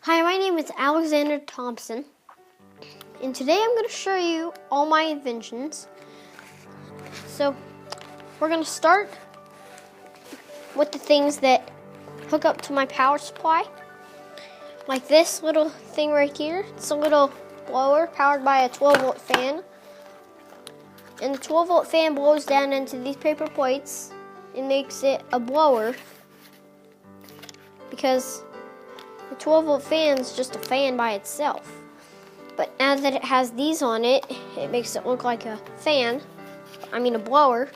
Hi, my name is Alexander Thompson, and today I'm going to show you all my inventions. So, we're going to start with the things that hook up to my power supply, like this little thing right here. It's a little blower powered by a 12-volt fan, and the 12-volt fan blows down into these paper plates and makes it a blower, because the 12-volt fan is just a fan by itself. But now that it has these on it, it makes it look like a fan, a blower,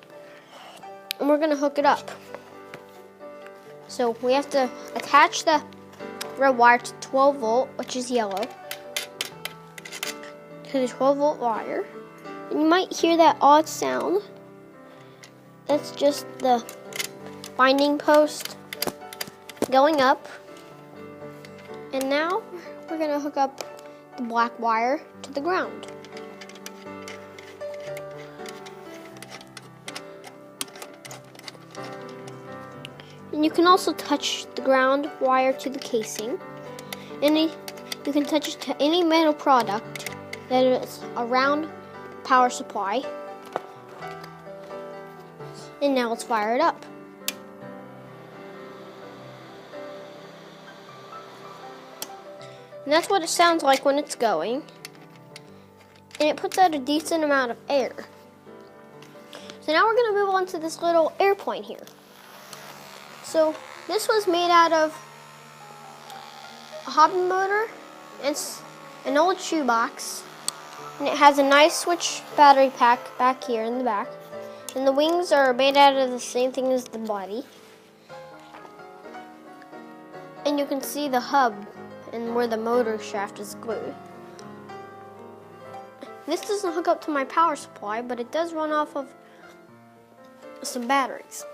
and we're going to hook it up. So we have to attach the red wire to 12-volt, which is yellow, to the 12-volt wire. And you might hear that odd sound. That's just the binding post going up. And now we're going to hook up the black wire to the ground. And you can also touch the ground wire to the casing. You can touch it to any metal product that is around power supply. And now let's fire it up. And that's what it sounds like when it's going. And it puts out a decent amount of air. So now we're going to move on to this little airplane here. So this was made out of a hobby motor and an old shoebox. And it has a nice switch battery pack back here in the back. And the wings are made out of the same thing as the body. And you can see the hub and where the motor shaft is glued. This doesn't hook up to my power supply, but it does run off of some batteries.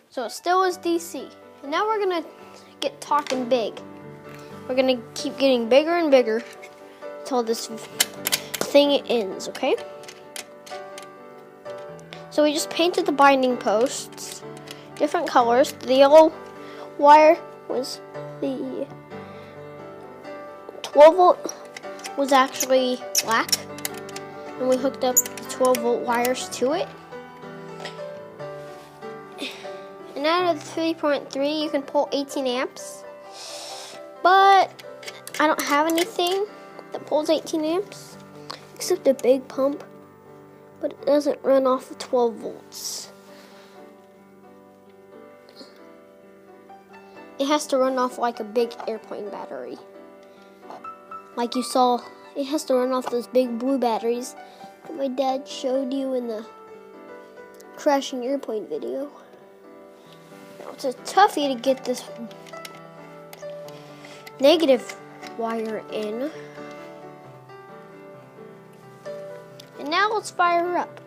So it still is DC. And now we're gonna get talking big. We're gonna keep getting bigger and bigger until this thing ends, okay? So we just painted the binding posts different colors. The yellow wire was the 12-volt was actually black, and we hooked up the 12-volt wires to it. And out of the 3.3, you can pull 18 amps, but I don't have anything that pulls 18 amps except a big pump, but it doesn't run off of 12 volts. It has to run off like a big airplane battery. Like you saw, it has to run off those big blue batteries that my dad showed you in the crashing airplane video. Now it's a toughie to get this negative wire in. And now let's fire her up.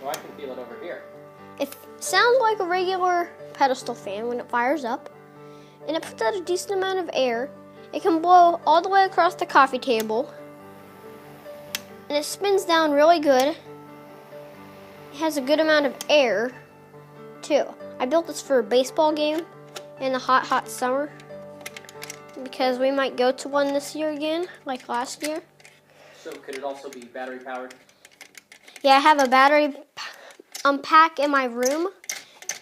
Well, I can feel it over here. It sounds like a regular pedestal fan when it fires up. And it puts out a decent amount of air. It can blow all the way across the coffee table. And it spins down really good. It has a good amount of air, too. I built this for a baseball game in the hot, hot summer, because we might go to one this year again, like last year. So could it also be battery powered? Yeah, I have a battery pack in my room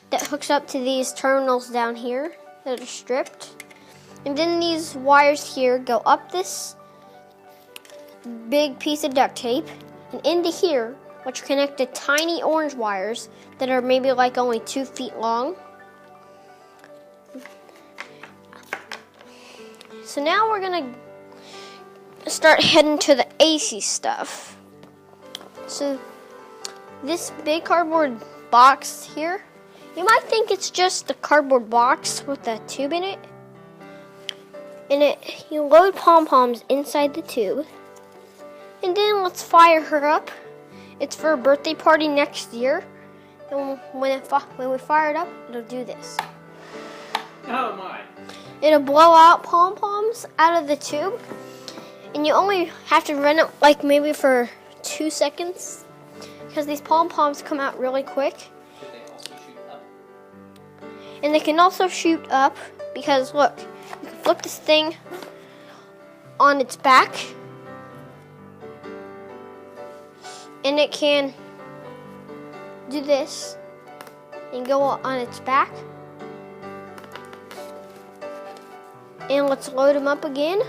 that hooks up to these terminals down here that are stripped. And then these wires here go up this big piece of duct tape and into here, which connect to tiny orange wires that are maybe like only 2 feet long. So now we're gonna start heading to the AC stuff. So this big cardboard box here, you might think it's just a cardboard box with a tube in it. And you load pom-poms inside the tube. And then let's fire her up. It's for a birthday party next year. And when we fire it up, it'll do this. Oh my. It'll blow out pom-poms out of the tube. And you only have to run it like maybe for 2 seconds, because these pom-poms come out really quick. Should they also shoot up? And they can also shoot up because look, you can flip this thing on its back and it can do this and go on its back. And let's load them up again.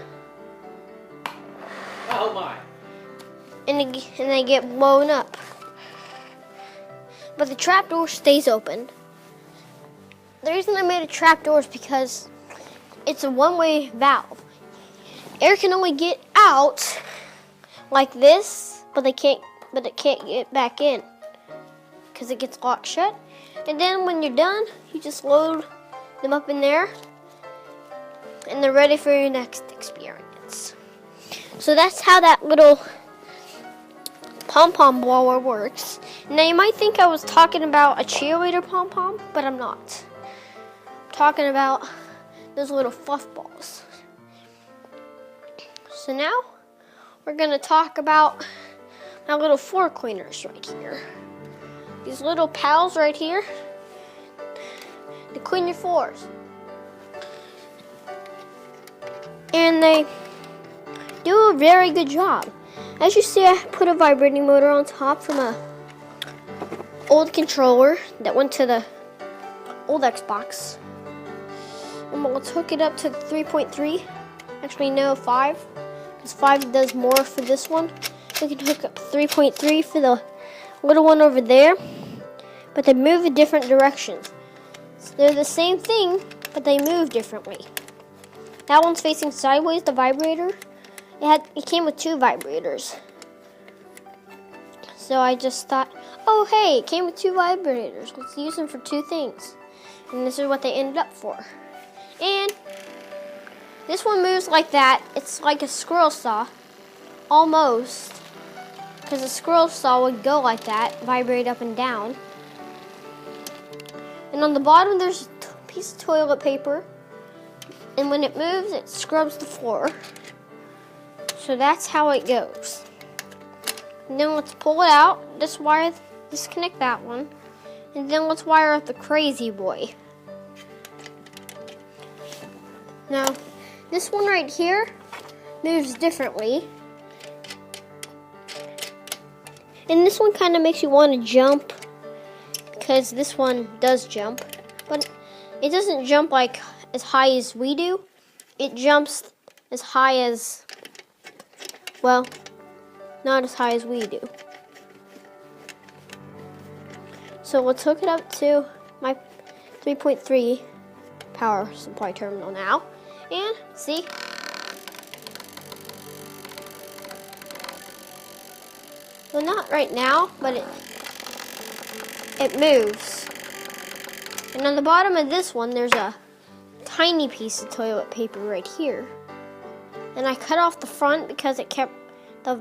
Oh my. And they get blown up. But the trapdoor stays open. The reason I made a trapdoor is because it's a one-way valve. Air can only get out like this, but it can't get back in because it gets locked shut. And then when you're done, you just load them up in there and they're ready for your next experience. So that's how that little pom-pom blower works. Now you might think I was talking about a cheerleader pom-pom, but I'm not. I'm talking about those little fluff balls. So now we're gonna talk about my little floor cleaners right here. These little pals right here to clean your floors. And they do a very good job. As you see, I put a vibrating motor on top from a old controller that went to the old Xbox. And let's hook it up to 3.3. Actually, no, 5. Because 5 does more for this one. We can hook up 3.3 for the little one over there. But they move in different directions. So they're the same thing, but they move differently. That one's facing sideways, the vibrator. It came with 2 vibrators. So I just thought, oh hey, it came with 2 vibrators. Let's use them for 2 things. And this is what they ended up for. And this one moves like that. It's like a squirrel saw, almost. Because a squirrel saw would go like that, vibrate up and down. And on the bottom there's a piece of toilet paper. And when it moves, it scrubs the floor. So that's how it goes. And then let's pull it out. Disconnect that one. And then let's wire up the crazy boy. Now, this one right here moves differently. And this one kind of makes you want to jump because this one does jump. But it doesn't jump like as high as we do. It jumps as high as, well, not as high as we do. So let's hook it up to my 3.3 power supply terminal now. And see? Well, not right now, but it moves. And on the bottom of this one, there's a tiny piece of toilet paper right here. And I cut off the front because the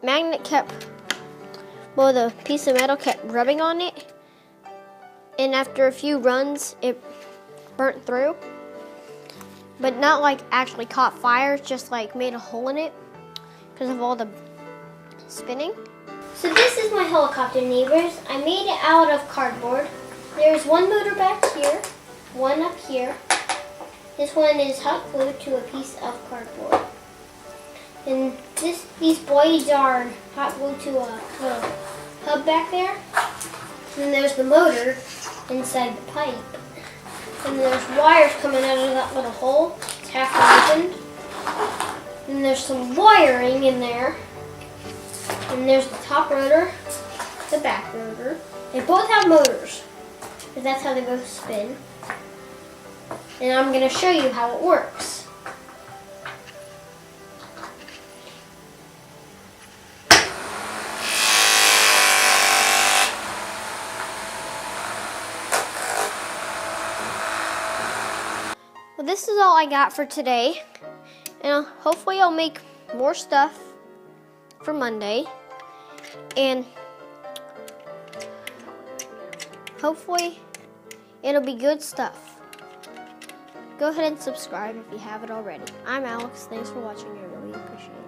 magnet the piece of metal kept rubbing on it. And after a few runs, it burnt through. But not like actually caught fire, it's just like made a hole in it because of all the spinning. So this is my helicopter, neighbors. I made it out of cardboard. There's one motor back here, one up here. This one is hot glued to a piece of cardboard. And these blades are hot glued to a little hub back there. And there's the motor inside the pipe. And there's wires coming out of that little hole. It's half opened. And there's some wiring in there. And there's the top rotor, the back rotor. They both have motors, because that's how they both spin. And I'm going to show you how it works. Well, this is all I got for today. And hopefully I'll make more stuff for Monday. And hopefully it'll be good stuff. Go ahead and subscribe if you haven't already. I'm Alex. Thanks for watching. I really appreciate it.